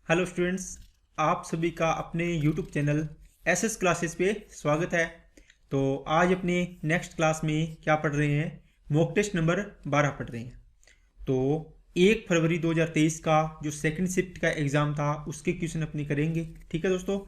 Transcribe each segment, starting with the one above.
Hello students, आप सभी का अपने यूट्यूब चैनल एसएस क्लासेस पे स्वागत है। तो आज अपने नेक्स्ट क्लास में क्या पढ़ रहे हैं, मॉक टेस्ट नंबर 12 पढ़ रहे हैं। तो 1 फरवरी 2023 का जो सेकंड शिफ्ट का एग्ज़ाम था उसके क्वेश्चन अपने करेंगे। ठीक है दोस्तों,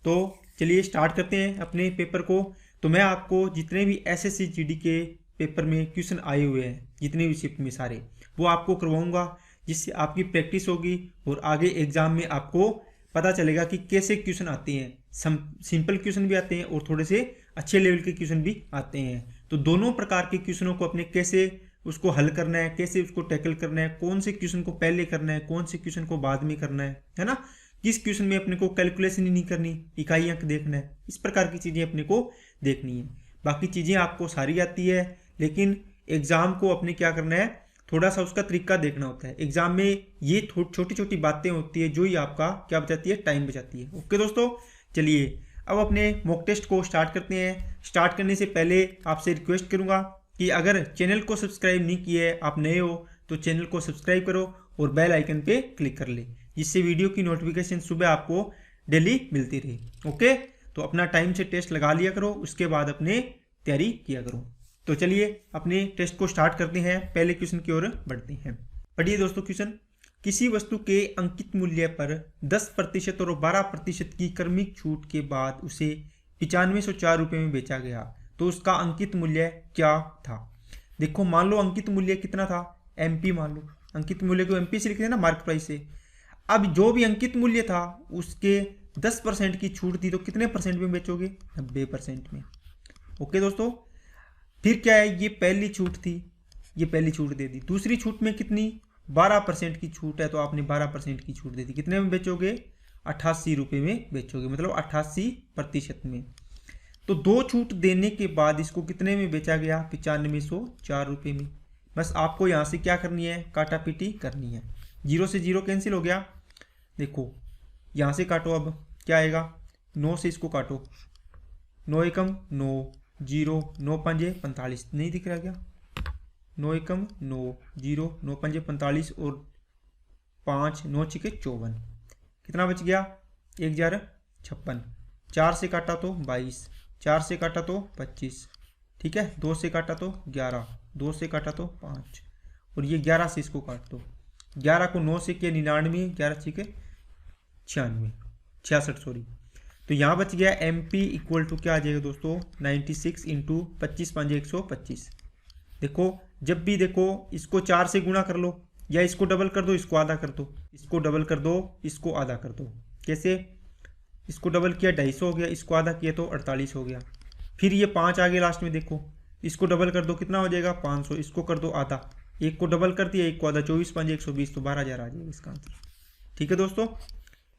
तो चलिए स्टार्ट करते हैं अपने पेपर को। तो मैं आपको जितने भी एसएससी जीडी के पेपर में क्वेश्चन आए हुए हैं, जितने भी शिफ्ट में सारे, वो आपको करवाऊंगा, जिससे आपकी प्रैक्टिस होगी और आगे एग्जाम में आपको पता चलेगा कि कैसे क्वेश्चन आते हैं। सिंपल क्वेश्चन भी आते हैं और थोड़े से अच्छे लेवल के क्वेश्चन भी आते हैं। तो दोनों प्रकार के क्वेश्चनों को अपने कैसे उसको हल करना है, कैसे उसको टैकल करना है, कौन से क्वेश्चन को पहले करना है, कौन से क्वेश्चन को बाद में करना है ना। किस क्वेश्चन में अपने को कैलकुलेशन ही नहीं करनी, इकाई अंक देखना है, इस प्रकार की चीज़ें अपने को देखनी है। बाकी चीज़ें आपको सारी आती है, लेकिन एग्ज़ाम को अपने क्या करना है, थोड़ा सा उसका तरीका देखना होता है। एग्जाम में ये छोटी छोटी बातें होती है जो ही आपका क्या बचाती है, टाइम बचाती है। ओके दोस्तों, चलिए अब अपने मॉक टेस्ट को स्टार्ट करते हैं। स्टार्ट करने से पहले आपसे रिक्वेस्ट करूंगा कि अगर चैनल को सब्सक्राइब नहीं किया है, आप नए हो तो चैनल को सब्सक्राइब करो और बेल आइकन पे क्लिक कर ले, जिससे वीडियो की नोटिफिकेशन सुबह आपको डेली मिलती रहे। ओके, तो अपना टाइम से टेस्ट लगा लिया करो, उसके बाद अपने तैयारी किया करो। तो चलिए अपने टेस्ट को स्टार्ट करते हैं, पहले क्वेश्चन की ओर बढ़ते हैं। पढ़िए दोस्तों क्वेश्चन, किसी वस्तु के अंकित मूल्य पर 10% और 12% की क्रमिक छूट के बाद उसे 9504 रुपये में बेचा गया, तो उसका अंकित मूल्य क्या था। देखो, मान लो अंकित मूल्य कितना था, एमपी मान लो। अंकित मूल्य को एमपी से लिखते हैं ना, मार्क प्राइस से। अब जो भी अंकित मूल्य था उसके 10% की छूट थी, तो कितने परसेंट में बेचोगे, 90% में। ओके दोस्तों, फिर क्या है, ये पहली छूट थी, ये पहली छूट दे दी। दूसरी छूट में कितनी, 12% की छूट है, तो आपने 12% की छूट दे दी। कितने में बेचोगे, 88 रुपये में बेचोगे, मतलब 88% में। तो दो छूट देने के बाद इसको कितने में बेचा गया, 9504 रुपये में। बस आपको यहाँ से क्या करनी है, काटा पीटी करनी है। 0 से 0 कैंसिल हो गया। देखो यहाँ से काटो, अब क्या आएगा, 9 से इसको काटो, 9 एकम 9, 0, 9 पंजे 45, नहीं दिख रहा क्या, 9 एकम 9, 0, 9 पंजे 45 और 5, 9 छिके 54, कितना बच गया, 1056। 4 से काटा तो 22, 4 से काटा तो 25, ठीक है। 2 से काटा तो 11, 2 से काटा तो 5, और ये 11 से इसको काट दो। 11 को 9 से किया 99, 11 छिके 66 सॉरी। तो यहाँ बच गया एम पी इक्वल टू क्या आ जाएगा दोस्तों, 96 इंटू 25 5 125। देखो जब भी देखो इसको 4 से गुणा कर लो, या इसको डबल कर दो, इसको आधा कर दो, इसको डबल कर दो, इसको आधा कर दो। कैसे, इसको डबल किया 250 हो गया, इसको आधा किया तो 48 हो गया। फिर ये 5 आ गया लास्ट में, देखो इसको डबल कर दो, कितना हो जाएगा 500, इसको कर दो आधा, एक को डबल कर दिया, एक को आधा, 24 5 120, तो 12,000 आ जाएगा इसका आंसर। ठीक है दोस्तों,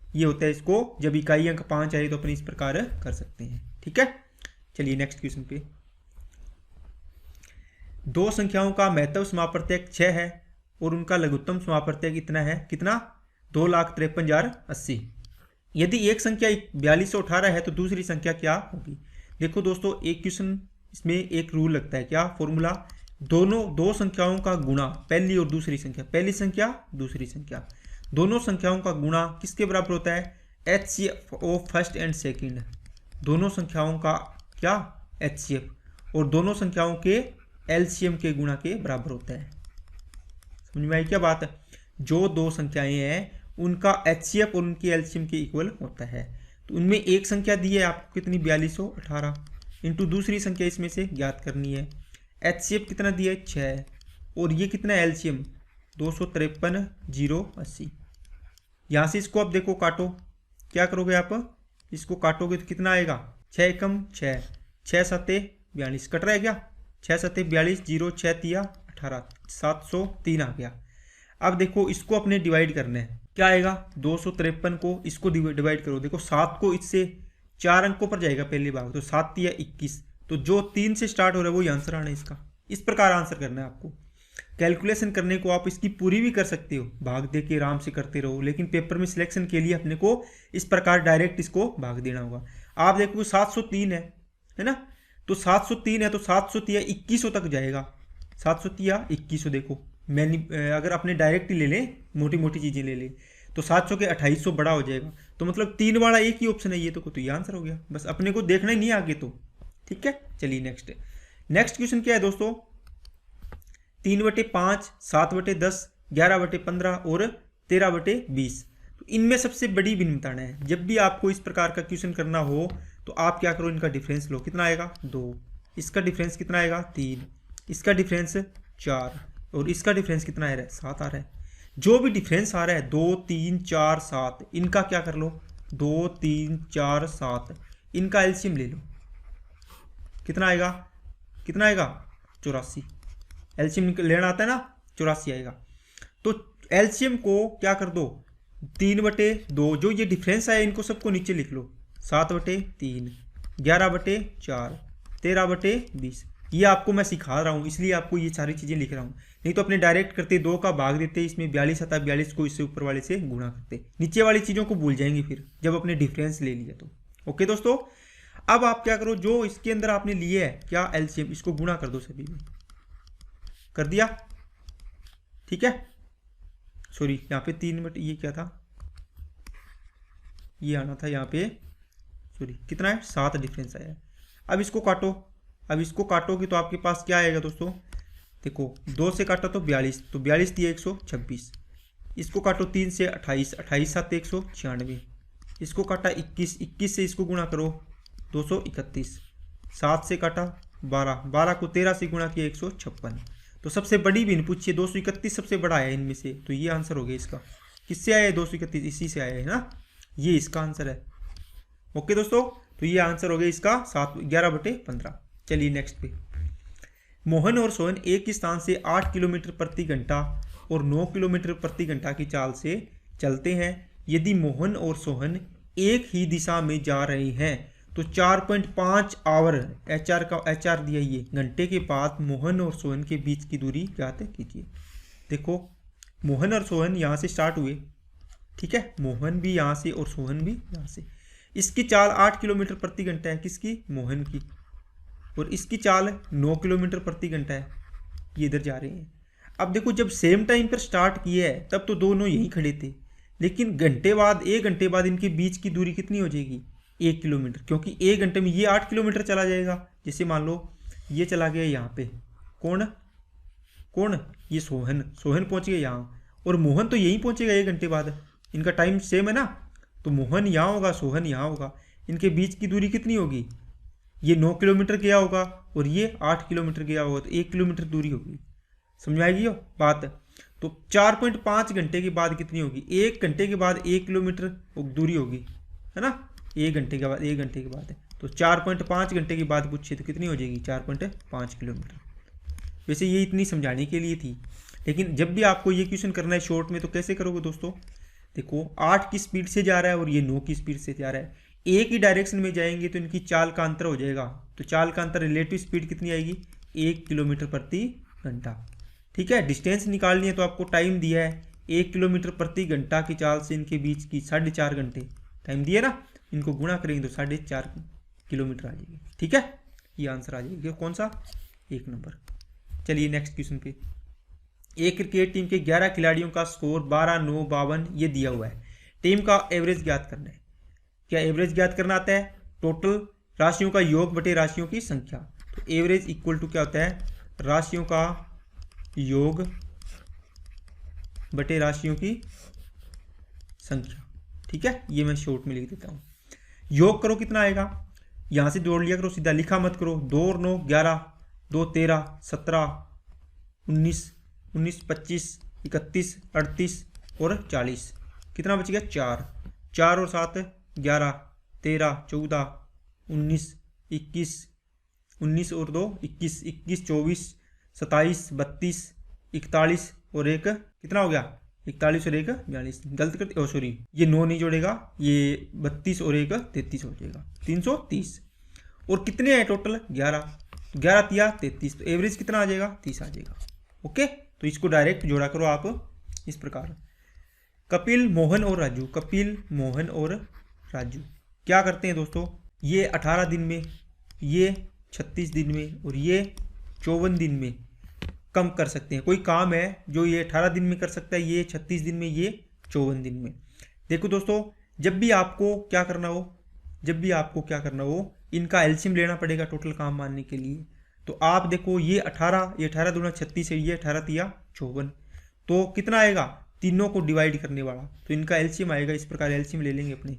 ये होता है इसको, जब इकाई अंक 5 आए तो अपन इस प्रकार कर सकते हैं। ठीक है, चलिए नेक्स्ट क्वेश्चन पे। दो संख्याओं का महत्तम समापवर्तक 6 है और उनका लघुत्तम समापवर्तक इतना है, कितना, 2,53,080। यदि एक संख्या 4218 है तो दूसरी संख्या क्या होगी। देखो दोस्तों, एक क्वेश्चन इसमें एक रूल लगता है, क्या फॉर्मूला, दो संख्याओं का गुणा, पहली और दूसरी संख्या, पहली संख्या दूसरी संख्या, दोनों संख्याओं का गुणा किसके बराबर होता है, HCF of first and second. दोनों संख्याओं का क्या, HCF, और दोनों संख्याओं के LCM के गुणा के बराबर होता है। समझ में आई क्या बात है, जो दो संख्याएं हैं उनका HCF और उनकी LCM के इक्वल होता है। तो उनमें एक संख्या दी है आपको कितनी, 4218, इंटू दूसरी संख्या इसमें से ज्ञात करनी है। HCF कितना दिया है, 6, और ये कितना है LCM, 253,080। यहाँ से इसको अब देखो काटो, क्या करोगे आप, इसको काटोगे तो कितना आएगा, 6 एकम 6, 6 सत्ते 42, कट रहा है क्या, 6 सत्ते 42, 0 6 तिया 18, 703 आ गया। अब देखो इसको अपने डिवाइड करना है, क्या आएगा, 253 को इसको डिवाइड करो। देखो 7 को इससे 4 अंकों पर जाएगा पहले भाग, तो 7 तिया 21, तो जो 3 से स्टार्ट हो रहा है वही आंसर आना है इसका। इस प्रकार आंसर करना है आपको। कैलकुलेशन करने को आप इसकी पूरी भी कर सकते हो, भाग दे के आराम से करते रहो, लेकिन पेपर में सिलेक्शन के लिए अपने को इस प्रकार डायरेक्ट इसको भाग देना होगा। आप देखो 703 है ना, तो 703 है तो 703 2100 तक जाएगा, 703 2100। देखो मैंने अगर अपने डायरेक्ट ही ले लें, मोटी मोटी चीज़ें ले लें, तो 700 के 2800 बड़ा हो जाएगा। तो मतलब 3 वाला एक ही ऑप्शन है ये, तो ये आंसर हो गया। बस अपने को देखना ही नहीं आगे तो। ठीक है, चलिए नेक्स्ट क्वेश्चन क्या है दोस्तों, 3/5, 7/10, 11/15 और 13/20। तो इनमें सबसे बड़ी भिन्न बताना है। जब भी आपको इस प्रकार का क्वेश्चन करना हो तो आप क्या करो, इनका डिफरेंस लो। कितना आएगा 2, इसका डिफरेंस कितना आएगा 3, इसका डिफरेंस 4 और इसका डिफरेंस कितना आ रहा है 7 आ रहा है। जो भी डिफरेंस आ रहा है 2, 3, 4, 7, इनका क्या कर लो 2, 3, 4, 7, इनका एलसीएम ले लो। कितना आएगा 84। एलसीएम लेना आता है ना, 84 आएगा। तो एलसीएम को क्या कर दो 3/2, जो ये डिफरेंस आया इनको सबको नीचे लिख लो, 7/3, 11/4, 13/20। ये आपको मैं सिखा रहा हूँ इसलिए आपको ये सारी चीज़ें लिख रहा हूँ, नहीं तो अपने डायरेक्ट करते 2 का भाग देते, इसमें 42 आता, 42 को इससे ऊपर वाले से गुणा करते, नीचे वाली चीज़ों को भूल जाएंगे फिर जब अपने डिफरेंस ले लिया तो। ओके दोस्तों, अब आप क्या करो, जो इसके अंदर आपने लिए है क्या एलसीएम, इसको गुणा कर दो सभी में। कर दिया, ठीक है। सॉरी यहाँ पे 3 ये क्या था, ये आना था यहाँ पे, सॉरी कितना है 7 डिफरेंस आया है। अब इसको काटो, अब इसको काटोगे तो आपके पास क्या आएगा दोस्तों, देखो 2 से काटा तो 42, तो 42 दिया 126। इसको काटो 3 से 28, 28 7 196। इसको काटा 21, 21 से इसको गुणा करो 231। 7 से काटा 12, 12 को 13 से गुणा किया 156। तो सबसे बड़ी भिन्न पूछिए 231 सबसे बड़ा है इनमें से, तो ये आंसर हो गया इसका। किससे आया है 231, इसी से आया है ना, ये इसका आंसर है। ओके दोस्तों, तो ये आंसर हो गया इसका 11/15। चलिए नेक्स्ट पे, मोहन और सोहन एक ही स्थान से 8 किलोमीटर प्रति घंटा और 9 किलोमीटर प्रति घंटा की चाल से चलते हैं। यदि मोहन और सोहन एक ही दिशा में जा रहे हैं तो 4.5 आवर एचआर दिया ये घंटे के बाद मोहन और सोहन के बीच की दूरी ज्ञात कीजिए। देखो मोहन और सोहन यहाँ से स्टार्ट हुए, ठीक है, मोहन भी यहाँ से और सोहन भी यहाँ से। इसकी चाल 8 किलोमीटर प्रति घंटा है, किसकी, मोहन की, और इसकी चाल 9 किलोमीटर प्रति घंटा है, ये इधर जा रहे हैं। अब देखो जब सेम टाइम पर स्टार्ट किया है तब तो दोनों यहीं खड़े थे, लेकिन घंटे बाद 1 घंटे बाद इनके बीच की दूरी कितनी हो जाएगी 1 किलोमीटर, क्योंकि 1 घंटे में ये 8 किलोमीटर चला जाएगा। जैसे मान लो ये चला गया यहाँ पे, कौन ये सोहन पहुँच गया यहाँ, और मोहन तो यहीं पहुँचेगा 1 घंटे बाद, इनका टाइम सेम है ना, तो मोहन यहाँ होगा सोहन यहाँ होगा, इनके बीच की दूरी कितनी होगी, ये 9 किलोमीटर गया होगा और ये 8 किलोमीटर गया होगा, तो 1 किलोमीटर दूरी होगी। समझ आएगी हो बात। तो 4.5 घंटे के बाद कितनी होगी, 1 घंटे के बाद 1 किलोमीटर दूरी होगी, है ना, 1 घंटे के बाद 1 घंटे के बाद है, तो 4.5 घंटे के बाद पूछे तो कितनी हो जाएगी 4.5 किलोमीटर। वैसे ये इतनी समझाने के लिए थी, लेकिन जब भी आपको ये क्वेश्चन करना है शॉर्ट में तो कैसे करोगे दोस्तों, देखो 8 की स्पीड से जा रहा है और ये 9 की स्पीड से जा रहा है, एक ही डायरेक्शन में जाएंगे तो इनकी चाल का अंतर हो जाएगा, तो चाल का अंतर रिलेटिव स्पीड कितनी आएगी 1 किलोमीटर प्रति घंटा। ठीक है, डिस्टेंस निकालनी है तो आपको टाइम दिया है 1 किलोमीटर प्रति घंटा की चाल से इनके बीच की 4.5 घंटे टाइम दिया ना, इनको गुणा करेंगे तो 4.5 किलोमीटर आ जाएगी। ठीक है, ये आंसर आ जाएगा कौन सा, 1 नंबर। चलिए नेक्स्ट क्वेश्चन पे, एक क्रिकेट टीम के 11 खिलाड़ियों का स्कोर 12, 9, 52 ये दिया हुआ है, टीम का एवरेज ज्ञात करना है। क्या एवरेज ज्ञात करना आता है, टोटल राशियों का योग बटे राशियों की संख्या। तो एवरेज इक्वल टू क्या होता है, राशियों का योग बटे राशियों की संख्या। ठीक है, ये मैं शॉर्ट में लिख देता हूँ। योग करो कितना आएगा, यहाँ से जोड़ लिया करो सीधा, लिखा मत करो। 2 और 9 11, 2 13, 17, 19, 25, 31, 38 और 40, कितना बच गया 4, 4 और 7 11, 13, 14, 19, 21, 19 और 2 21, 21, 24, 27, 32, 41 और 1 कितना हो गया 41 और 1 42, गलत करते, सॉरी ये 9 नहीं जोड़ेगा, ये 32 और 1 33 हो जाएगा 330। और कितने हैं टोटल 11, 11 तिया 33, तो एवरेज कितना आ जाएगा 30 आ जाएगा। ओके, तो इसको डायरेक्ट जोड़ा करो आप इस प्रकार। कपिल, मोहन और राजू, कपिल, मोहन और राजू क्या करते हैं दोस्तों, ये 18 दिन में, ये 36 दिन में और ये 54 दिन में कम कर सकते हैं। कोई काम है जो ये 18 दिन में कर सकता है, ये 36 दिन में, ये 54 दिन में। देखो दोस्तों, जब भी आपको क्या करना हो इनका एलसीएम लेना पड़ेगा टोटल काम मानने के लिए। तो आप देखो ये 18 दूना 36 है, ये 18 तिया 54, तो कितना आएगा तीनों को डिवाइड करने वाला, तो इनका एलसीएम आएगा इस प्रकार। एलसीएम ले लेंगे अपने,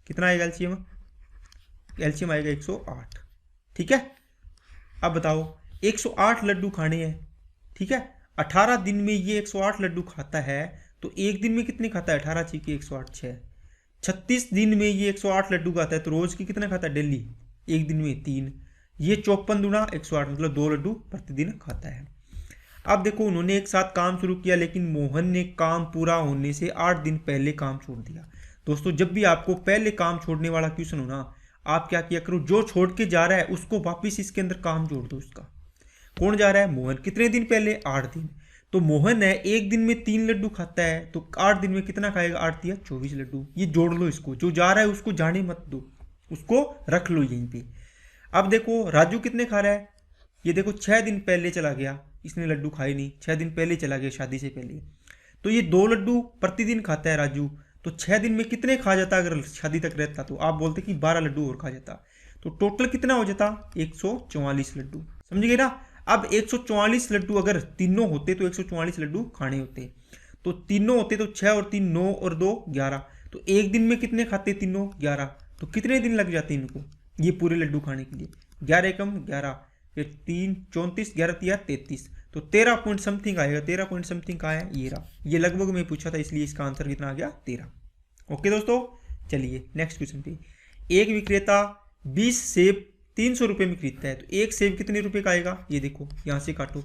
कितना आएगा एलसीएम आएगा 108। ठीक है, अब बताओ 108 लड्डू खाने हैं। ठीक है, 18 दिन में ये 108 लड्डू खाता है, तो एक दिन में कितने खाता है 18 ची की 108 6। 36 दिन में ये 108 लड्डू खाता है, तो रोज की कितना खाता है डेली, एक दिन में 3। ये 54 दूना 108 मतलब 2 लड्डू प्रतिदिन खाता है। अब देखो उन्होंने एक साथ काम शुरू किया, लेकिन मोहन ने काम पूरा होने से 8 दिन पहले काम छोड़ दिया। दोस्तों, जब भी आपको पहले काम छोड़ने वाला क्वेश्चन हो ना, आप क्या किया करो, जो छोड़ के जा रहा है उसको वापिस इसके अंदर काम जोड़ दो उसका। कौन जा रहा है, मोहन। कितने दिन पहले, 8 दिन। तो मोहन है एक दिन में 3 लड्डू खाता है, तो 8 दिन में कितना खाएगा, 8 तिया 24 लड्डू। ये जोड़ लो इसको, जो जा रहा है उसको जाने मत दो, उसको रख लो यहीं पे। अब देखो राजू कितने खा रहा है, ये देखो 6 दिन पहले चला गया, इसने लड्डू खाए नहीं, 6 दिन पहले चला गया शादी से पहले, तो ये 2 लड्डू प्रतिदिन खाता है राजू। तो 6 दिन में कितने खा जाता अगर शादी तक रहता, तो आप बोलते कि 12 लड्डू और खा जाता, तो टोटल कितना हो जाता 144 लड्डू। समझ गए ना। अब 144 लड्डू अगर तीनों होते तो 144 लड्डू खाने होते, तो तीनों होते तो 6 और 3 9 और 2 11, तो एक दिन में कितने खाते तीनों 11, तो कितने दिन लग जाते इनको ये पूरे लड्डू खाने के लिए, 11 एकम 11, फिर 3 34 11 तिया 33, तो 13 पॉइंट समथिंग आएगा। 13 पॉइंट समथिंग का है ये रहा, ये लगभग मैं पूछा था इसलिए इसका आंसर कितना आ गया 13। ओके दोस्तों, चलिए नेक्स्ट क्वेश्चन पे। एक विक्रेता 20 सेब 300 रुपये में खरीदता है, तो एक सेब कितने रुपए का आएगा, ये देखो यहाँ से काटो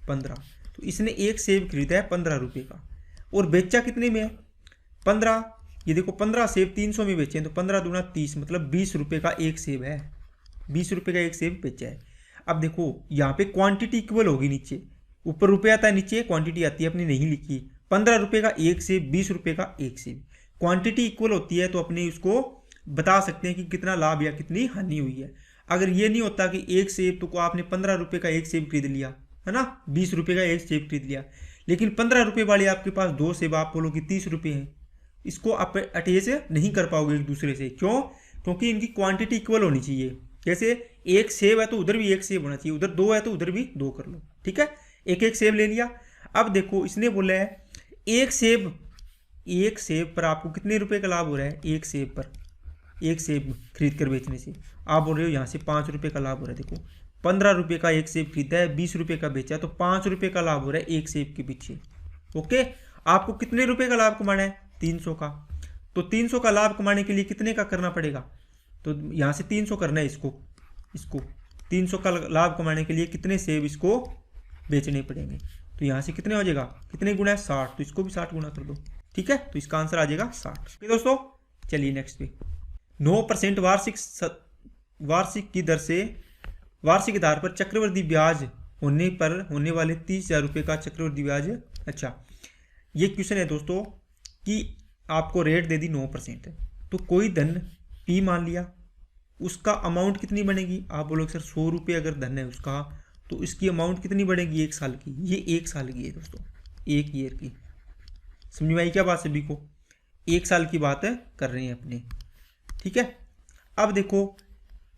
15, तो इसने एक सेब खरीदा है 15 रुपये का, और बेचा कितने में है 15। ये देखो 15 सेब 300 में बेचे हैं, तो 15 दूना 30 मतलब 20 रुपये का एक सेब है, 20 रुपये का एक सेब बेचा है। अब देखो यहाँ पे क्वांटिटी इक्वल होगी, नीचे ऊपर रुपये आता है, नीचे क्वांटिटी आती है, अपनी नहीं लिखी। 15 रुपये का एक सेब, 20 रुपये का एक सेब, क्वांटिटी इक्वल होती है तो अपने उसको बता सकते हैं कि कितना लाभ या कितनी हानि हुई है। अगर ये नहीं होता कि एक सेब तो आपने 15 रुपये का एक सेब खरीद लिया है ना, 20 रुपये का एक सेब खरीद लिया, लेकिन 15 रुपये वाले आपके पास 2 सेब, आप बोलो कि 30 रुपये हैं, इसको आप अटैच नहीं कर पाओगे एक दूसरे से। क्यों, क्योंकि इनकी क्वांटिटी इक्वल होनी चाहिए। जैसे एक सेब है तो उधर भी एक सेब होना चाहिए, उधर 2 है तो उधर भी 2 कर लो। ठीक है, एक एक सेब ले लिया। अब देखो इसने बोला है एक सेब पर आपको कितने रुपए का लाभ हो रहा है, एक सेब पर, एक सेब खरीद कर बेचने से आप बोल रहे हो यहाँ से 5 रुपये का लाभ हो रहा है। देखो 15 रुपये का एक सेब खरीदा है, 20 रुपये का बेचा, तो 5 रुपये का लाभ हो रहा है एक सेब के पीछे। ओके, आपको कितने रुपये का लाभ कमाना है, 300 का। तो 300 का लाभ कमाने के लिए कितने का करना पड़ेगा, तो यहाँ से 300 करना है इसको 300 का लाभ कमाने के लिए कितने सेब इसको बेचने पड़ेंगे, तो यहाँ से कितने हो जाएगा, कितने गुना है 60, तो इसको भी 60 गुना कर दो। ठीक है, तो इसका आंसर आ जाएगा 60। ओके दोस्तों, चलिए नेक्स्ट पे। 9% वार्षिक की दर से वार्षिक आधार पर चक्रवृद्धि ब्याज होने पर होने वाले 30,000 रुपये का चक्रवृद्धि ब्याज। अच्छा, ये क्वेश्चन है दोस्तों कि आपको रेट दे दी 9%, तो कोई धन P मान लिया, उसका अमाउंट कितनी बनेगी, आप बोलोगे सर 100 रुपये अगर धन है उसका, तो इसकी अमाउंट कितनी बढ़ेगी 1 साल की। ये 1 साल की है दोस्तों, 1 ईयर की। समझ में आई क्या बात सभी को, 1 साल की बात कर रहे हैं अपने। ठीक है, अब देखो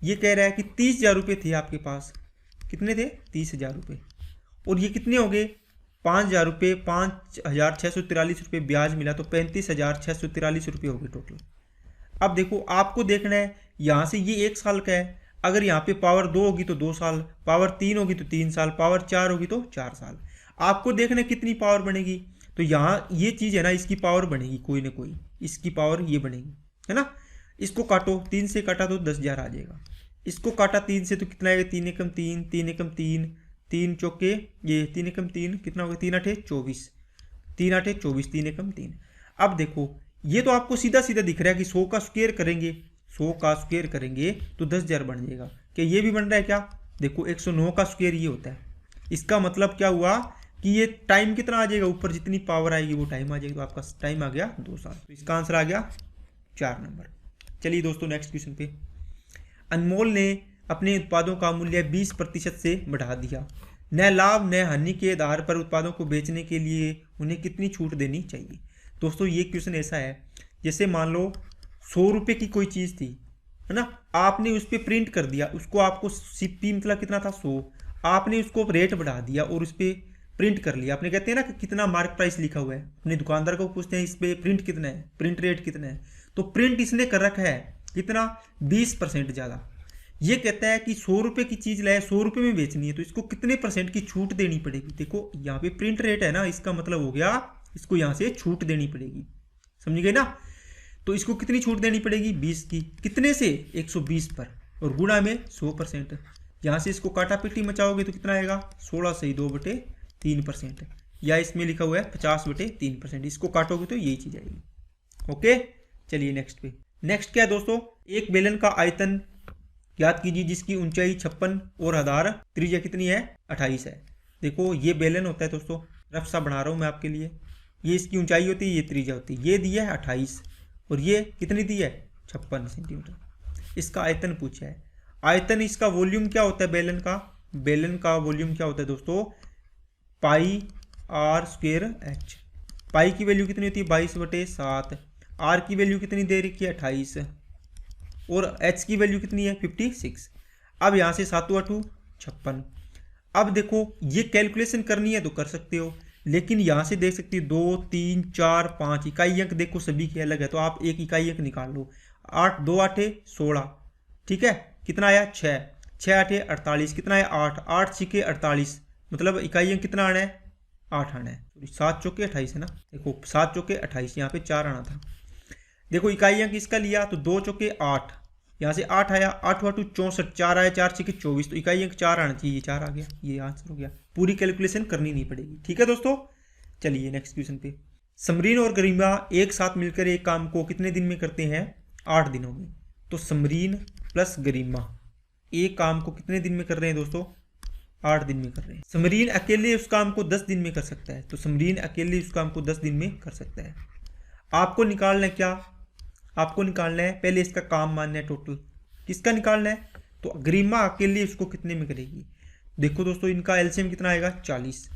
ये कह रहा है कि 30,000 रुपये थे आपके पास, कितने थे 30,000 रुपये, और ये कितने हो गए 5,000 रुपये, 5,643 रुपये ब्याज मिला, तो 35,643 रुपये हो गए टोटल। अब देखो आपको देखना है यहाँ से ये 1 साल का है, अगर यहाँ पे पावर 2 होगी तो 2 साल, पावर 3 होगी तो 3 साल, पावर 4 होगी तो 4 साल। आपको देखना है कितनी पावर बनेगी, तो यहाँ ये चीज़ है ना, इसकी पावर बनेगी कोई ना कोई, इसकी पावर ये बनेगी है ना। इसको काटो, 3 से काटा तो 10,000 आ जाएगा, इसको काटा 3 से तो कितना आएगा, 3 एकम 3, 3 एकम 3, 3 चौके ये 3 एकम 3 कितना होगा, 3 आठे 24, 3 आठे 24, 3 एकम 3। अब देखो ये तो आपको सीधा सीधा दिख रहा है कि 100 का स्क्वायर करेंगे, 100 का स्क्वायर करेंगे तो 10,000 बन जाएगा। क्या ये भी बन रहा है क्या, देखो 109 का स्क्वायर ये होता है। इसका मतलब क्या हुआ कि ये टाइम कितना आ जाएगा, ऊपर जितनी पावर आएगी वो टाइम आ जाएगी, तो आपका टाइम आ गया 2 साल। तो इसका आंसर आ गया 4 नंबर। चलिए दोस्तों नेक्स्ट क्वेश्चन पे। अनमोल ने अपने उत्पादों का मूल्य 20% से बढ़ा दिया, न लाभ न हानि के आधार पर उत्पादों को बेचने के लिए उन्हें कितनी छूट देनी चाहिए। दोस्तों ये क्वेश्चन ऐसा है, जैसे मान लो 100 रुपये की कोई चीज़ थी, है ना, आपने उस पर प्रिंट कर दिया, उसको आपको सीपी मतलब कितना था 100, आपने उसको रेट बढ़ा दिया और उस पर प्रिंट कर लिया। आपने कहते हैं ना कि कितना मार्क प्राइस लिखा हुआ है, अपने दुकानदार को पूछते हैं इस पर प्रिंट कितना है, प्रिंट रेट कितना है, तो प्रिंट इसने कर रखा है कितना 20% ज़्यादा। ये कहता है कि 100 रुपये की चीज़ लाए 100 रुपये में बेचनी है, तो इसको कितने % की छूट देनी पड़ेगी। देखो यहाँ पे प्रिंट रेट है ना, इसका मतलब हो गया इसको यहाँ से छूट देनी पड़ेगी, समझ गए ना। तो इसको कितनी छूट देनी पड़ेगी 20 की, कितने से 120 पर, और गुणा में 100%। यहाँ से इसको काटा पिटी मचाओगे तो कितना आएगा 16 से 2/3%, या इसमें लिखा हुआ है 50/3%, इसको काटोगे तो यही चीज़ आएगी। ओके, चलिए नेक्स्ट पे। नेक्स्ट क्या है दोस्तों, एक बेलन का आयतन याद कीजिए जिसकी ऊंचाई 56 और आधार त्रिज्या कितनी है 28 है। देखो ये बेलन होता है दोस्तों, रफ सा बना रहा हूँ मैं आपके लिए, ये इसकी ऊंचाई होती है, ये त्रिज्या होती है, ये दिया है 28 और ये कितनी दी है 56 सेंटीमीटर। इसका आयतन पूछा है। आयतन इसका वॉल्यूम क्या होता है बेलन का, बेलन का वॉल्यूम क्या होता है दोस्तों, πr²h। पाई की वैल्यू कितनी होती है 22/7, आर की वैल्यू कितनी दे रखी है 28 और h की वैल्यू कितनी है 56। अब यहाँ से 7 8 56। अब देखो ये कैलकुलेशन करनी है तो कर सकते हो, लेकिन यहाँ से देख सकते हो 2 3 4 5 इकाई अंक देखो सभी के अलग है, तो आप एक इकाई अंक निकाल लो। 8 2 8 16, ठीक है, कितना आया 6 6 8 48, कितना है 8 8 6 48, मतलब इकाई अंक कितना आना है 8 आना है। 7 चौके 28 है ना, देखो 7 चौके 28, यहाँ पे 4 आना था। देखो इकाई अंक इसका लिया तो 2 चौके 8, यहाँ से 8 आया, 8 8 64, 4 आया 4 6 24, तो इकाई अंक 4 आना चाहिए, 4 आ गया, ये आंसर हो गया। पूरी कैलकुलेशन करनी नहीं पड़ेगी, ठीक है दोस्तों। चलिए नेक्स्ट क्वेश्चन पे। समरीन और गरिमा एक साथ मिलकर एक काम को कितने दिन में करते हैं 8 दिनों में। तो समरीन प्लस गरिमा एक काम को कितने दिन में कर रहे हैं दोस्तों 8 दिन में कर रहे हैं। समरीन अकेले उस काम को 10 दिन में कर सकता है, तो समरीन अकेले उस काम को 10 दिन में कर सकता है। आपको निकालना है क्या, आपको निकालना है पहले इसका काम मानना है टोटल, किसका निकालना है, तो गरिमा अकेले उसको कितने में करेगी। देखो दोस्तों इनका एलसीएम कितना आएगा 40,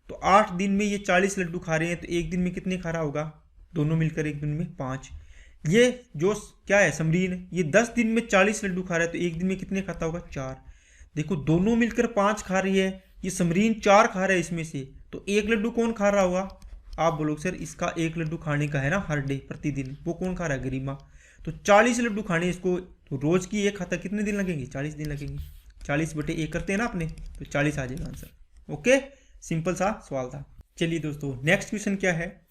तो 8 दिन में ये 40 लड्डू खा रहे हैं, तो एक दिन में कितने खा रहा होगा, दोनों मिलकर एक दिन में 5। ये जो क्या है समरीन, ये 10 दिन में 40 लड्डू खा रहा है, तो एक दिन में कितने खाता होगा 4। देखो दोनों मिलकर 5 खा रही है, ये समरीन 4 खा रहा है इसमें से, तो एक लड्डू कौन खा रहा होगा, आप बोलोगे सर इसका एक लड्डू खाने का है ना हर डे प्रतिदिन, वो कौन खा रहा है गरिमा। तो 40 लड्डू खाने इसको, तो रोज की एक खाता कितने दिन लगेंगे 40 दिन लगेंगे, 40/1 करते हैं ना अपने, तो 40 आ जाएगा आंसर। ओके, सिंपल सा सवाल था। चलिए दोस्तों नेक्स्ट क्वेश्चन क्या है,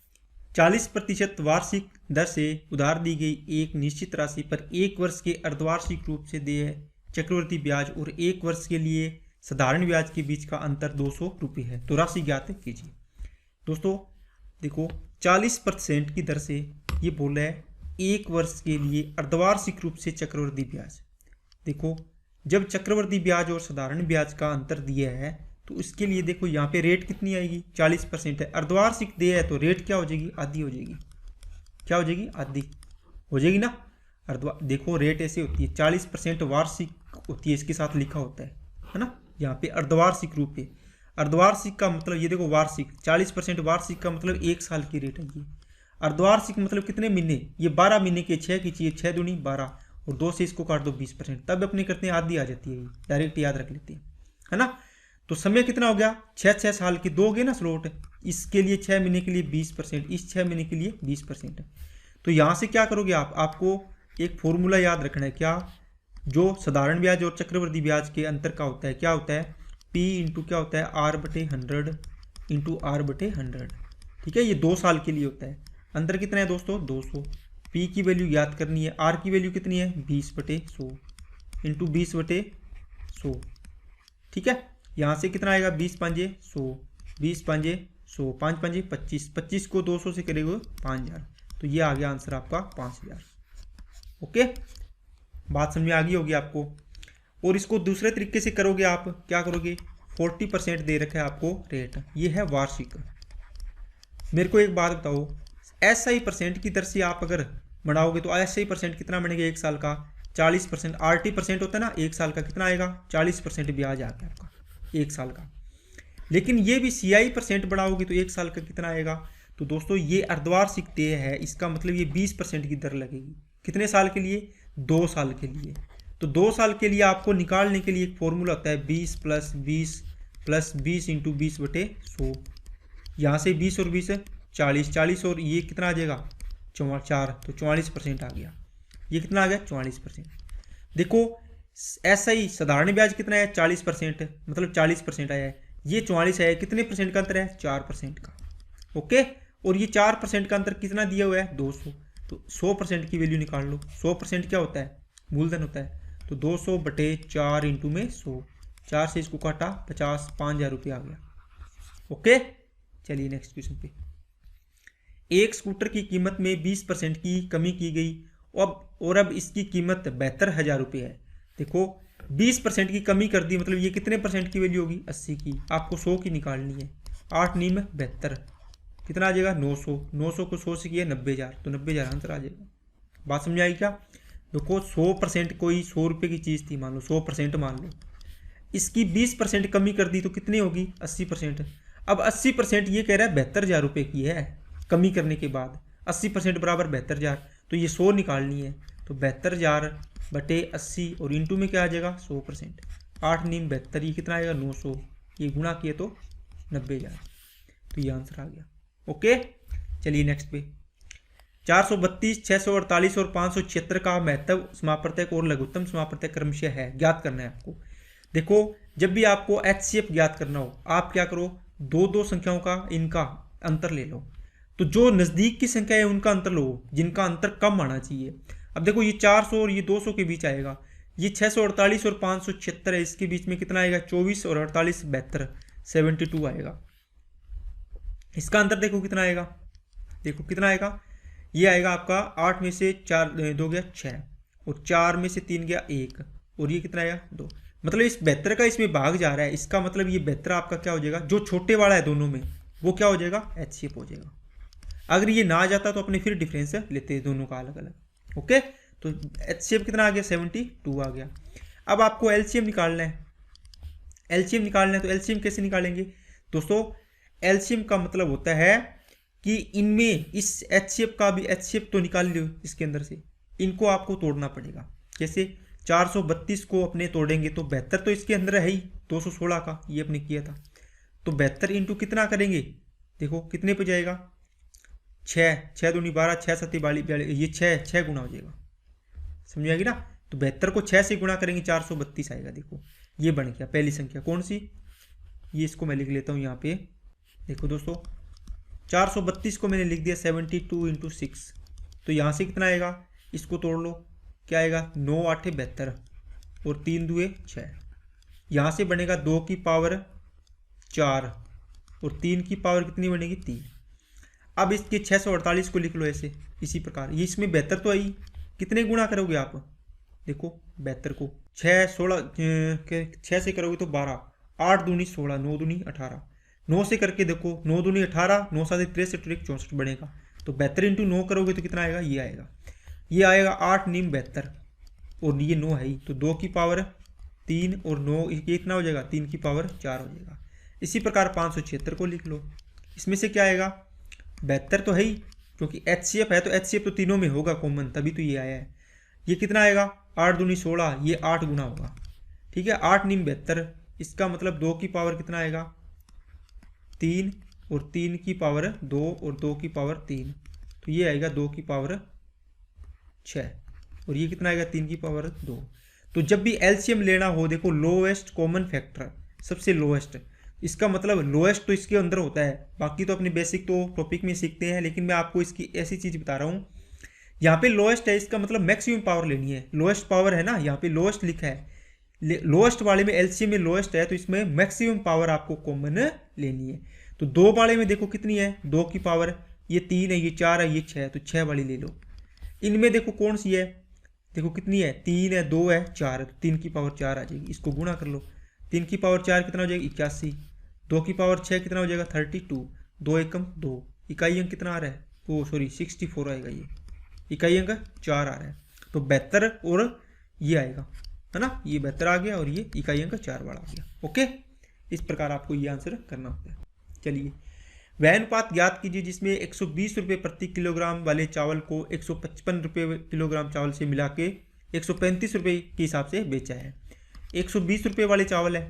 40% वार्षिक दर से उधार दी गई एक निश्चित राशि पर 1 वर्ष के अर्धवार्षिक रूप से देय चक्रवर्ती ब्याज और 1 वर्ष के लिए साधारण ब्याज के बीच का अंतर 200 रुपये है, तो राशि ज्ञात कीजिए। दोस्तों देखो 40% की दर से ये बोला है 1 वर्ष के लिए अर्धवार्षिक रूप से चक्रवर्ती ब्याज। देखो जब चक्रवर्ती ब्याज और साधारण ब्याज का अंतर दिया है तो इसके लिए देखो यहाँ पे रेट कितनी आएगी 40% है, अर्धवार्षिक दिया है तो रेट क्या हो जाएगी आधी हो जाएगी, क्या हो जाएगी आधी हो जाएगी ना। देखो रेट ऐसे होती है 40% वार्षिक होती है, इसके साथ लिखा होता है ना, यहाँ पे अर्धवार्षिक रूप है। अर्धवार्षिक का मतलब ये देखो वार्षिक 40% वार्षिक का मतलब 1 साल की रेट है ये। अर्धवार्षिक मतलब कितने महीने, ये 12 महीने के 6 की चाहिए, 6 दूनी 12 और 2 से इसको काट दो 20%, तब अपने करते हैं आधी आ जाती है, डायरेक्ट याद रख लेते हैं, है ना। तो समय कितना हो गया 6 साल की, दोगे ना स्लॉट, इसके लिए 6 महीने के लिए 20%, इस 6 महीने के लिए 20%। तो यहाँ से क्या करोगे आप, आपको एक फॉर्मूला याद रखना है, क्या, जो साधारण ब्याज और चक्रवर्ती ब्याज के अंतर का होता है, क्या होता है P इंटू क्या होता है R/100 इंटू R/100, ठीक है, ये 2 साल के लिए होता है। अंतर कितना है दोस्तों 200। P की वैल्यू याद करनी है, R की वैल्यू कितनी है 20/100 इंटू 20/100, ठीक है। यहाँ से कितना आएगा 20 पंजे 100, 20 पंजे 100, 5 पंजे 25, 25 को 200 से करेगा 5000, तो ये आ गया आंसर आपका 5000। ओके, बात समझ में आ गई होगी आपको। और इसको दूसरे तरीके से करोगे आप, क्या करोगे 40% दे रखा है आपको रेट, ये है वार्षिक। मेरे को एक बात बताओ, SI% की दर से आप अगर बढ़ाओगे तो SI% कितना बनेगा 1 साल का 40%, RT% होता है ना 1 साल का, कितना आएगा 40% ब्याज आ गया आपका 1 साल का। लेकिन ये भी CI% बढ़ाओगे तो 1 साल का कितना आएगा, तो तो दोस्तों ये अर्धवार्षिक देय है, इसका मतलब ये 20% की दर लगेगी। कितने साल के लिए? 2 साल के लिए। तो 2 साल के लिए आपको निकालने के लिए एक फॉर्मूला होता है 20 + 20 + 20 × 20/100। यहाँ से 20 और 20 40, 40 और ये कितना आ जाएगा 4, तो 44% आ गया। ये कितना आ गया 44%। देखो ऐसा ही साधारण ब्याज कितना है 40%, मतलब 40% आया है। ये 44 है, कितने परसेंट का अंतर है? 4% का। ओके, और ये 4% का अंतर कितना दिया हुआ है? 200। तो 100% की वैल्यू निकाल लो। 100% क्या होता है? मूलधन होता है। तो 200/4 × में 100, 4 से इसको काटा 50, 5,000 रुपये आ गया। ओके, चलिए नेक्स्ट क्वेश्चन पे। एक स्कूटर की कीमत में 20% की कमी की गई और अब इसकी कीमत 72,000 रुपये है। देखो 20% की कमी कर दी, मतलब ये कितने परसेंट की वैल्यू होगी? 80 की। आपको 100 की निकालनी है। 8 × 72 कितना आ जाएगा? 900। 900 को 100 से किया 90,000, तो 90,000 आंसर आ जाएगा। बात समझ आई क्या? देखो 100% कोई 100 रुपये की चीज़ थी, मान लो 100% मान लो, इसकी 20% कमी कर दी तो कितनी होगी? 80%। अब 80% ये कह रहा है 72,000 रुपये की है कमी करने के बाद। 80% बराबर 72,000, तो ये 100 निकालनी है। तो 72,000/80 और इंटू में क्या आ जाएगा? 100%। 8 × 72 ये कितना आएगा? 900। ये गुणा किए तो 90,000, तो ये आंसर आ गया। ओके, चलिए नेक्स्ट पे। 432, 648 और 576 का महत्तम समापवर्तक और लघुत्तम समापवर्तक क्रमशः है, ज्ञात करना है आपको। देखो जब भी आपको HCF ज्ञात करना हो, आप क्या करो, दो संख्याओं का इनका अंतर ले लो। तो जो नज़दीक की संख्या है उनका अंतर लो, जिनका अंतर कम आना चाहिए। अब देखो ये 400 और ये 200 के बीच आएगा। ये 648 और 576 है, इसके बीच में कितना आएगा? 24 और 48 72, 72 आएगा। इसका अंतर देखो कितना आएगा? देखो कितना आएगा? ये आएगा आपका 8 में से 4 2 गया 6, और 4 में से 3 गया 1, और ये कितना आएगा? 2। मतलब इस 72 का इसमें भाग जा रहा है, इसका मतलब ये 72 आपका क्या हो जाएगा? जो छोटे वाला है दोनों में वो क्या हो जाएगा? HCF हो जाएगा। अगर ये ना आ जाता तो अपने फिर डिफरेंस लेते हैं दोनों का अलग अलग। ओके, तो HCF कितना आ गया? 72 आ गया। अब आपको LCM निकालना है। LCM निकालना है तो LCM कैसे निकालेंगे दोस्तों? LCM का मतलब होता है कि इनमें इस HCF का भी HCF तो निकाल लो, इसके अंदर से इनको आपको तोड़ना पड़ेगा। जैसे 432 को अपने तोड़ेंगे तो 72 तो इसके अंदर है ही, 216 का ये अपने किया था। तो 72 इंटू कितना करेंगे? देखो कितने पे जाएगा? 6, 6 दूनी 12, 6 7 42, ये 6 गुना हो जाएगा। समझ आएगी ना? तो 72 को 6 से गुणा करेंगे 432 आएगा। देखो ये बन गया पहली संख्या। कौन सी? ये इसको मैं लिख लेता हूँ यहाँ पे। देखो दोस्तों 432 को मैंने लिख दिया 72 × 6, तो यहाँ से कितना आएगा? इसको तोड़ लो, क्या आएगा? 9 8 72 और 3 2 6। यहाँ से बनेगा 2 की पावर 4 और 3 की पावर कितनी बनेगी? 3। अब इसके 648 को लिख लो ऐसे, इसी प्रकार। ये इसमें 72 तो आई, कितने गुणा करोगे आप? देखो 72 को 6 से करोगे तो 12, 8 दूनी 16, 9 दूनी 18, 9 से करके देखो 9 दूनी 18, 9 7 63, 64 बनेगा। तो 72 × 9 करोगे तो कितना आएगा? ये आएगा। ये आएगा 8 × 72 और ये 9 है ही, तो 2 की पावर 3 और 9 ये कितना हो जाएगा? 3 की पावर 4 हो जाएगा। इसी प्रकार 576 को लिख लो। इसमें से क्या आएगा? 72 तो है ही, क्योंकि HCF है तो HCF तो तीनों में होगा कॉमन, तभी तो ये आया है। ये कितना आएगा? 8 दूनी 16, ये 8 गुना होगा। ठीक है, 8 × 72, इसका मतलब 2 की पावर कितना आएगा? 3 और 3 की पावर 2 और 2 की पावर 3, तो ये आएगा 2 की पावर 6 और ये कितना आएगा? 3 की पावर 2। तो जब भी LCM लेना हो, देखो लोएस्ट कॉमन फैक्टर, सबसे लोएस्ट, इसका मतलब लोएस्ट तो इसके अंदर होता है। बाकी तो अपने बेसिक तो टॉपिक में सीखते हैं, लेकिन मैं आपको इसकी ऐसी चीज़ बता रहा हूँ। यहाँ पे लोएस्ट है, इसका मतलब मैक्सिमम पावर लेनी है। लोएस्ट पावर है ना, यहाँ पे लोएस्ट लिखा है, लोएस्ट वाले में LCM में लोएस्ट है, तो इसमें मैक्सिमम पावर आपको कॉमन लेनी है। तो 2 वाले में देखो कितनी है? 2 की पावर, ये 3 है, ये 4 है, ये 6 है, तो 6 वाली ले लो। इनमें देखो कौन सी है? देखो कितनी है? 3 है, 2 है, 4 है, तो 3 की पावर 4 आ जाएगी। इसको गुणा कर लो। 3 की पावर 4 कितना हो जाएगा? 81। 2 की पावर 6 कितना हो जाएगा? 32। 2 एकम 2, इकाई अंक कितना आ रहा है? ओ सॉरी 64 आएगा। ये इकाई अंक 4 आ रहा है, तो 72 और ये आएगा, है ना? ये 72 आ गया और ये इकाई अंक 4 वाला आ गया। ओके, इस प्रकार आपको ये आंसर करना होता है। चलिए वह अनुपात ज्ञात कीजिए जिसमें 120 रुपये प्रति किलोग्राम वाले चावल को 155 रुपये किलोग्राम चावल से मिला के 135 रुपये के हिसाब से बेचा है। 120 रुपये वाले चावल है,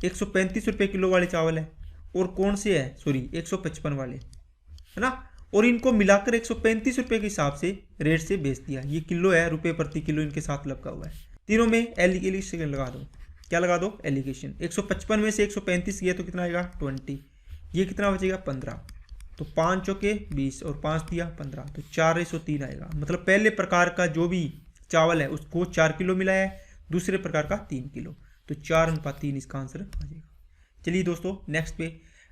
135 रुपये किलो वाले चावल है, और कौन से है, सॉरी 155 वाले, है ना, और इनको मिलाकर 135 रुपये के हिसाब से रेट से बेच दिया। ये किलो है, रुपये प्रति किलो इनके साथ लगा हुआ है। तीनों में एलिगेशन लगा दो, क्या लगा दो, एलिगेशन। 155 में से 135 किया तो कितना आएगा 20, ये कितना बचेगा 15, तो 5 चौके 20 और 5 दिया 15, तो 403 आएगा। मतलब पहले प्रकार का जो भी चावल है उसको 4 किलो मिला है, दूसरे प्रकार का 3 किलो, तो 4:3 इसका आंसर आ जाएगा। चलिए दोस्तों नेक्स्ट पे,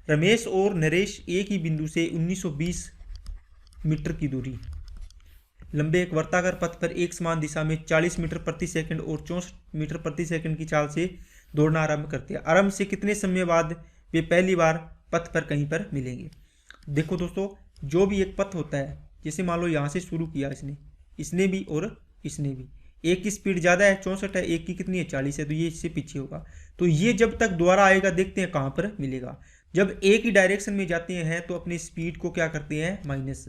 रमेश और नरेश एक ही बिंदु से 1920 मीटर की दूरी लंबे एक वर्ताकार पथ पर एक समान दिशा में 40 मीटर प्रति सेकंड और 64 मीटर प्रति सेकंड की चाल से दौड़ना आरंभ करते हैं। आरंभ से कितने समय बाद वे पहली बार पथ पर कहीं पर मिलेंगे। देखो दोस्तों, जो भी एक पथ होता है, जैसे मान लो यहाँ से शुरू किया इसने भी और इसने भी, एक की स्पीड ज़्यादा है 64 है, एक की कितनी है 40 है, तो ये इससे पीछे होगा। तो ये जब तक दोबारा आएगा देखते हैं कहाँ पर मिलेगा। जब एक ही डायरेक्शन में जाते हैं तो अपनी स्पीड को क्या करते हैं, माइनस,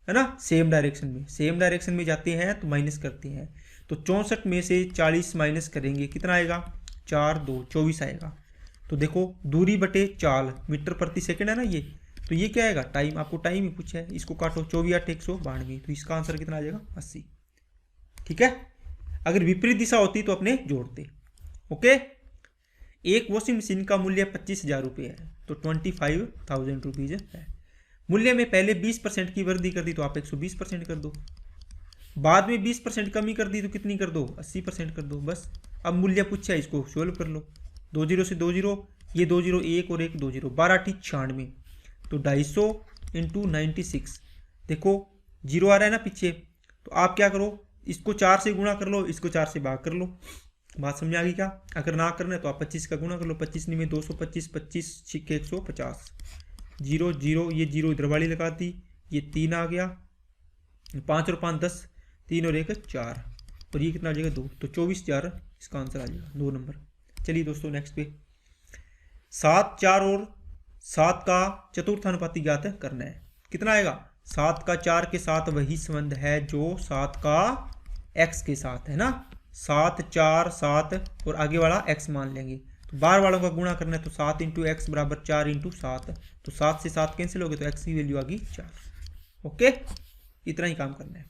है ना, सेम डायरेक्शन में जाते हैं तो माइनस करते हैं। तो 64 में से 40 माइनस करेंगे, कितना आएगा 4 2 24 आएगा। तो देखो दूरी बटे चाल मीटर प्रति सेकंड है ना ये, तो ये क्या आएगा, टाइम, आपको टाइम ही पूछा है, इसको काटो 24 8 192, तो इसका आंसर कितना आ जाएगा 80। ठीक है, अगर विपरीत दिशा होती तो अपने जोड़ते। ओके, एक वॉशिंग मशीन का मूल्य 25,000 रुपये है, तो 25,000 रुपीज़ है। मूल्य में पहले 20% की वृद्धि कर दी तो आप 120% कर दो, बाद में 20% कमी कर दी तो कितनी कर दो, 80% कर दो, बस। अब मूल्य पूछा है, इसको सोल्व कर लो। 2 0 से 2 0, ये 2 0 1 और 1 2 0, 12 8 96, तो 250 इंटू 96, देखो 0 आ रहा है ना पीछे, तो आप क्या करो, इसको 4 से गुणा कर लो, इसको 4 से भाग कर लो। बात समझ आ गई क्या। अगर ना करना है तो आप 25 का गुणा कर लो, 25 में 225, 25 छिक्के 150, 0 0, ये 0 इधर वाली लगा दी, ये 3 आ गया, 5 और 5 10, 3 और 1 4, और ये कितना आ जाएगा 2, तो 24,000 इसका आंसर आ जाएगा 2 नंबर। चलिए दोस्तों नेक्स्ट पे, 7 4 और 7 का चतुर्थानुपाती ज्ञात करना है। कितना आएगा, 7 का 4 के साथ वही संबंध है जो 7 का x के साथ है ना, 7 4 7 और आगे वाला x मान लेंगे, तो बार वालों का गुणा करना है, तो 7 इंटू एक्स बराबर 4 इंटू 7, तो 7 से 7 कैंसिल हो गए, तो x की वैल्यू आ गई 4। ओके, इतना ही काम करना है,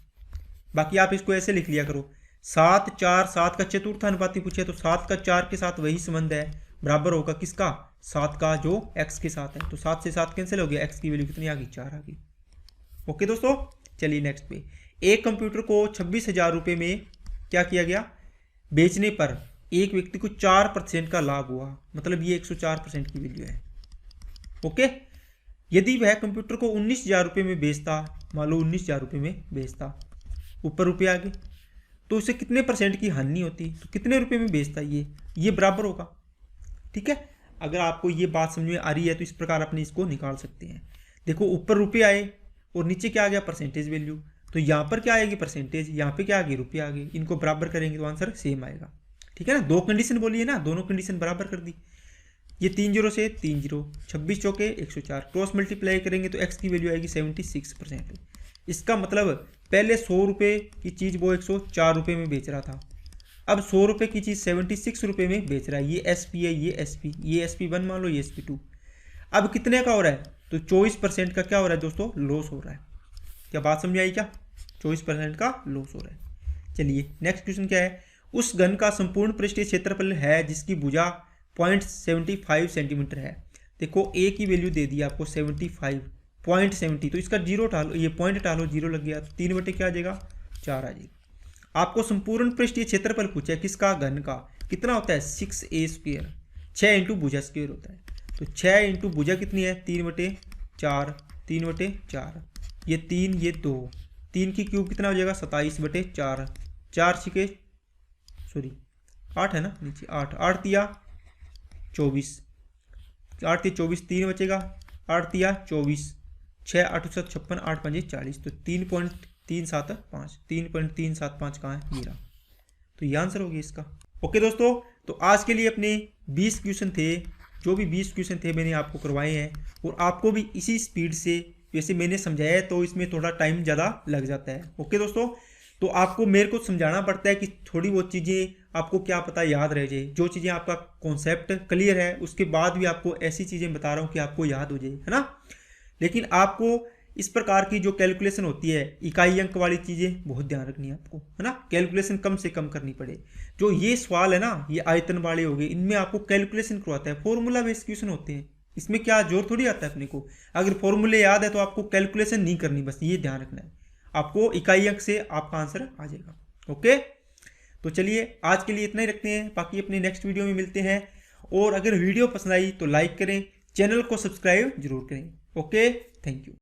बाकी आप इसको ऐसे लिख लिया करो, 7 4 7 का चतुर्थानुपाती पूछे तो 7 का 4 के साथ वही संबंध है, बराबर होगा किसका, 7 का जो x के साथ है, तो 7 से 7 कैंसिल हो गया, x की वैल्यू कितनी आ गई 4 आ गई। ओके दोस्तों, चलिए नेक्स्ट पे, एक कंप्यूटर को 26,000 रुपये में क्या किया गया, बेचने पर एक व्यक्ति को 4% का लाभ हुआ, मतलब ये 104% की वैल्यू है। ओके, यदि वह कंप्यूटर को 19,000 रुपये में बेचता, मान लो 19,000 रुपये में बेचता, ऊपर रुपये आ गए, तो उसे कितने % की हानि होती, तो कितने रुपये में बेचता, ये बराबर होगा। ठीक है, अगर आपको ये बात समझ में आ रही है तो इस प्रकार अपने इसको निकाल सकते हैं। देखो ऊपर रुपये आए और नीचे क्या आ गया, परसेंटेज वैल्यू, तो यहाँ पर क्या आएगी परसेंटेज, यहाँ पे क्या आ गई रुपये आ गई, इनको बराबर करेंगे तो आंसर सेम आएगा। ठीक है ना, 2 कंडीशन बोली है ना, दोनों कंडीशन बराबर कर दी। ये 3 0 से 3 0, 26 चौके 104, क्रॉस मल्टीप्लाई करेंगे तो x की वैल्यू आएगी 76%। इसका मतलब पहले 100 रुपये की चीज़ वो 104 रुपये में बेच रहा था, अब 100 रुपये की चीज़ 76 रुपये में बेच रहा है। ये SP है, ये SP1 मान लो, ये SP2। अब कितने का हो रहा है, तो 24% का क्या हो रहा है दोस्तों, लॉस हो रहा है। क्या बात समझ आई क्या, 24% का लॉस हो रहा है। चलिए नेक्स्ट क्वेश्चन क्या है, उस घन का संपूर्ण पृष्ठीय क्षेत्रफल है जिसकी भुजा 0.75 सेंटीमीटर है। देखो a की वैल्यू दे दी आपको 75.70, तो इसका जीरो टालो, ये पॉइंट टालो, जीरो लग गया, तो 3 बटे क्या आ जाएगा 4 आ जाएगा। आपको संपूर्ण पृष्ठीय क्षेत्रफल पूछा है किसका, घन का, कितना होता है 6a स्क्वायर, 6 इंटू भुजा स्क्वायर होता है, तो 6 इंटू भुजा कितनी है 3 बटे 4, 3 बटे 4, ये 3 ये 2, 3 की क्यूब कितना हो जाएगा 27 बटे 4, 4 छिके सॉरी 8 है ना नीचे, 8 8 दिया 24, 8 दिया 24, 3 बचेगा, 8 दिया 24, 6 8 7 56, 8 5 40, तो 3.375, 3.375 कहाँ है, ये रहा, तो ये आंसर हो गया इसका। ओके दोस्तों, तो आज के लिए अपने 20 क्वेश्चन थे जो भी 20 क्वेश्चन थे मैंने आपको करवाए हैं, और आपको भी इसी स्पीड से वैसे मैंने समझाया है, तो इसमें थोड़ा टाइम ज़्यादा लग जाता है। ओके दोस्तों, तो आपको मेरे को समझाना पड़ता है कि थोड़ी बहुत चीज़ें आपको क्या पता याद रह जाए। जो चीज़ें आपका कॉन्सेप्ट क्लियर है उसके बाद भी आपको ऐसी चीज़ें बता रहा हूँ कि आपको याद हो जाए, है ना। लेकिन आपको इस प्रकार की जो कैलकुलेशन होती है, इकाई अंक वाली चीज़ें बहुत ध्यान रखनी है आपको, है ना। कैलकुलेशन कम से कम करनी पड़े। जो ये सवाल है ना, ये आयतन वाले हो गए, इनमें आपको कैलकुलेशन करवाता है, फॉर्मूला बेस्ड क्वेश्चन होते हैं। इसमें क्या जोर थोड़ी आता है अपने को, अगर फॉर्मूले याद है तो आपको कैलकुलेशन नहीं करनी, बस ये ध्यान रखना है। आपको इकाई अंक से आपका आंसर आ जाएगा। ओके, तो चलिए आज के लिए इतना ही रखते हैं, बाकी अपने नेक्स्ट वीडियो में मिलते हैं। और अगर वीडियो पसंद आई तो लाइक करें, चैनल को सब्सक्राइब जरूर करें। Okay, thank you.